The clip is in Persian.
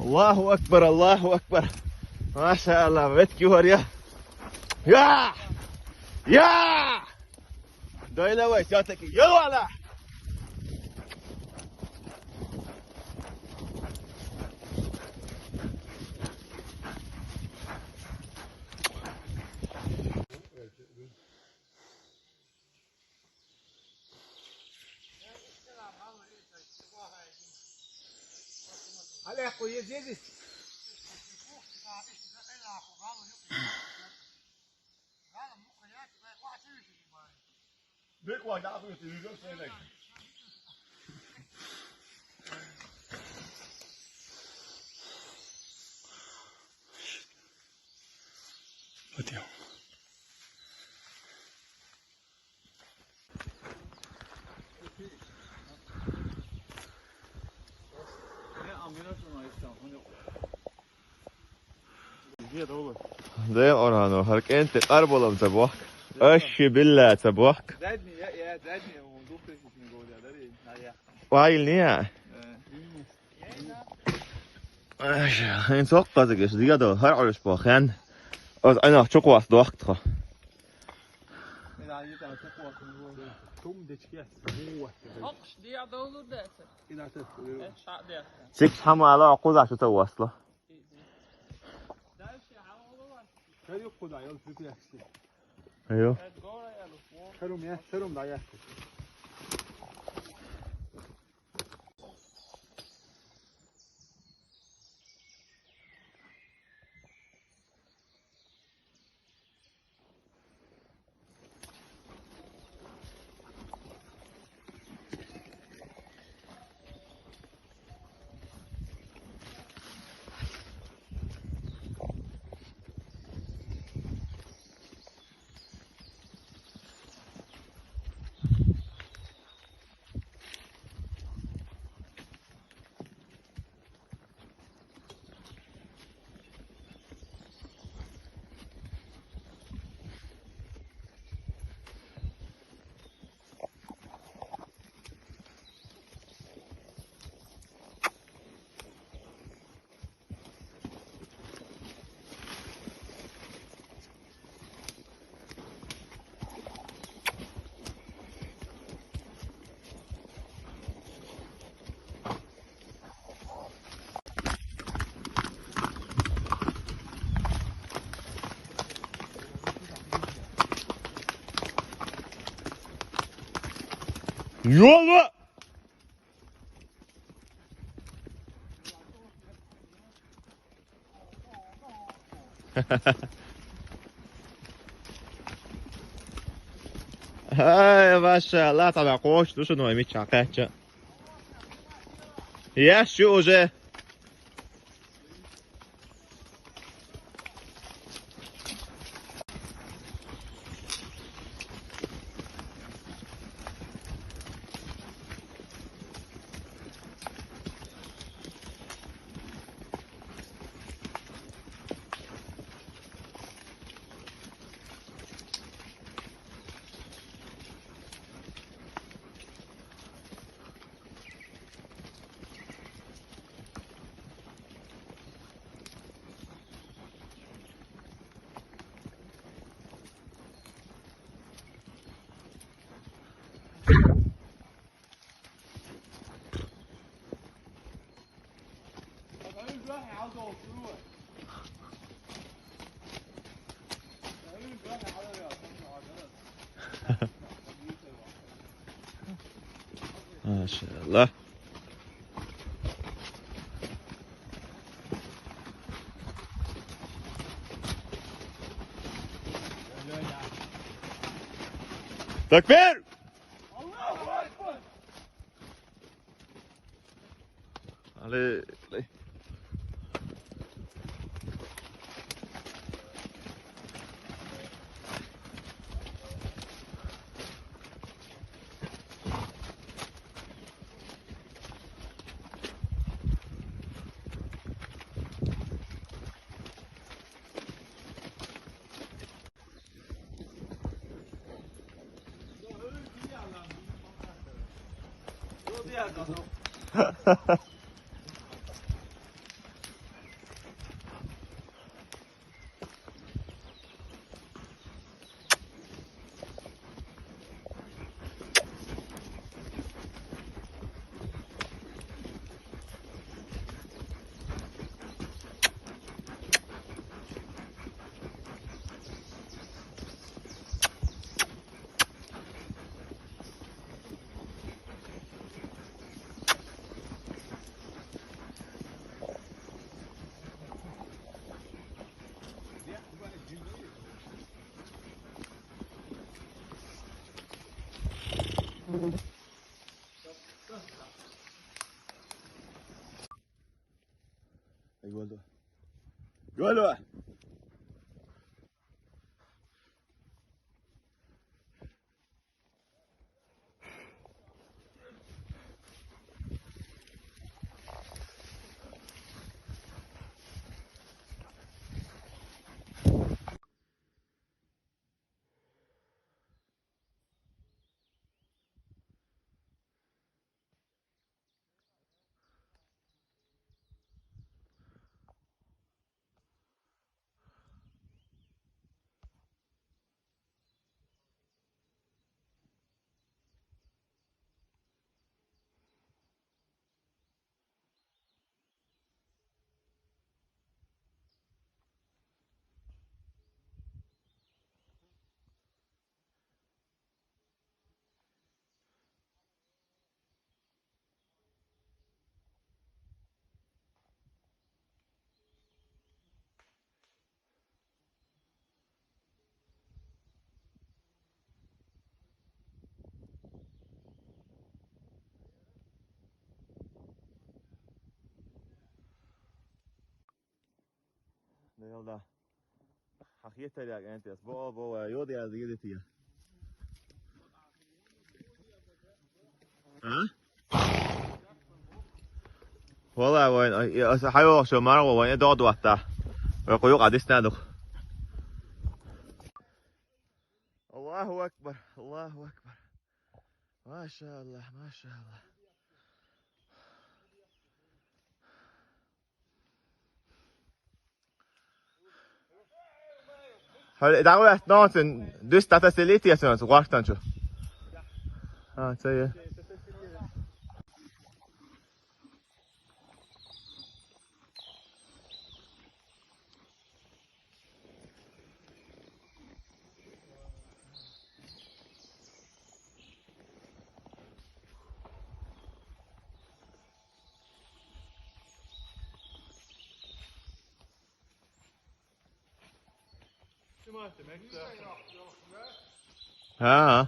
الله أكبر الله أكبر. ما شاء الله بيتك وريا يا يا دويلة ويساتك يا ولا على أخوي زيد Big one, that's what you do. Say like. What you? ده أورانو هرك أنت قرب ولا بتبوك؟ أشي بالله تبوك. زادني يا زادني وموضوع كذي نقول يا دري هيا. وايل نيا. إن سوق قصدك إيش زيادة هر عرش باخن. أنا شو قواس دوقت خا. سكس حما على عقود عشان توصله. ايوه شروم دايا يلا هاي ما شاء الله طبعا قوش دوش انه يميت شاقاتش يا شو جه ما شاء الله تكبير الله أكبر علي Gol var. Gol var. Det gäller hakiyetler egentligen. Vad gör det det till? Ha? والله وين حيو شو مرة وين دود وقتها ويقولوا قاعد يستندوا الله أكبر الله أكبر ما شاء الله ما شاء الله Det har vært noe som du startet seg litt i sånn, så rart han ikke. Ja, det sier jeg. Ja.